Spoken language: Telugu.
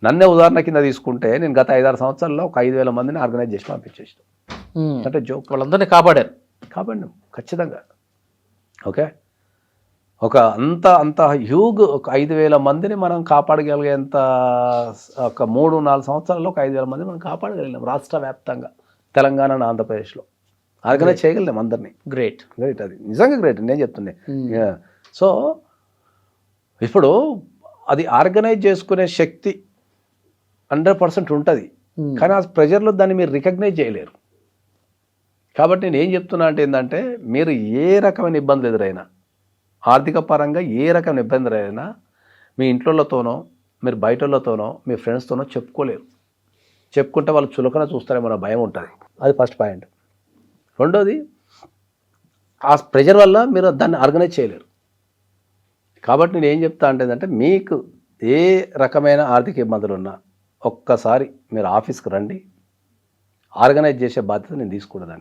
నన్నే ఉదాహరణ కింద తీసుకుంటే నేను గత 5-6 సంవత్సరాల్లో ఒక 5,000 మందిని ఆర్గనైజ్ చేసి పంపించేసిన. అంటే జోక్ వాళ్ళందరినీ కాపాడారు. కాబట్టి ఖచ్చితంగా ఓకే. ఒక అంత హ్యూగ్ ఒక 5,000 మందిని మనం కాపాడగలిగేంత ఒక 3-4 సంవత్సరాల్లో ఒక 5,000 మందిని మనం కాపాడగలిగినాం రాష్ట్ర వ్యాప్తంగా, తెలంగాణ అండ్ ఆంధ్రప్రదేశ్లో ఆర్గనైజ్ చేయగలిగాం అందరినీ. గ్రేట్. అది నిజంగా గ్రేట్ నేను చెప్తుండే. సో ఇప్పుడు అది ఆర్గనైజ్ చేసుకునే శక్తి 100% ఉంటుంది, కానీ ఆ ప్రెజర్లో దాన్ని మీరు రికగ్నైజ్ చేయలేరు. కాబట్టి నేను ఏం చెప్తున్నా అంటే ఏంటంటే, మీరు ఏ రకమైన ఇబ్బందులు ఎదురైనా, ఆర్థిక పరంగా ఏ రకమైన ఇబ్బందులు అయినా మీ ఇంట్లోతోనో, మీరు బయటతోనో, మీ ఫ్రెండ్స్తోనో చెప్పుకోలేరు. చెప్పుకుంటే వాళ్ళు చులకన చూస్తారేమో అన్న భయం ఉంటుంది. అది ఫస్ట్ పాయింట్. రెండోది, ఆ ప్రెజర్ వల్ల మీరు దాన్ని ఆర్గనైజ్ చేయలేరు. కాబట్టి నేను ఏం చెప్తా అంటే ఏంటంటే, మీకు ఏ రకమైన ఆర్థిక ఇబ్బందులు ఉన్నా ఒక్కసారి మీరు ఆఫీస్కి రండి, ఆర్గనైజ్ చేసే బాధ్యత నేను తీసుకుంటాను.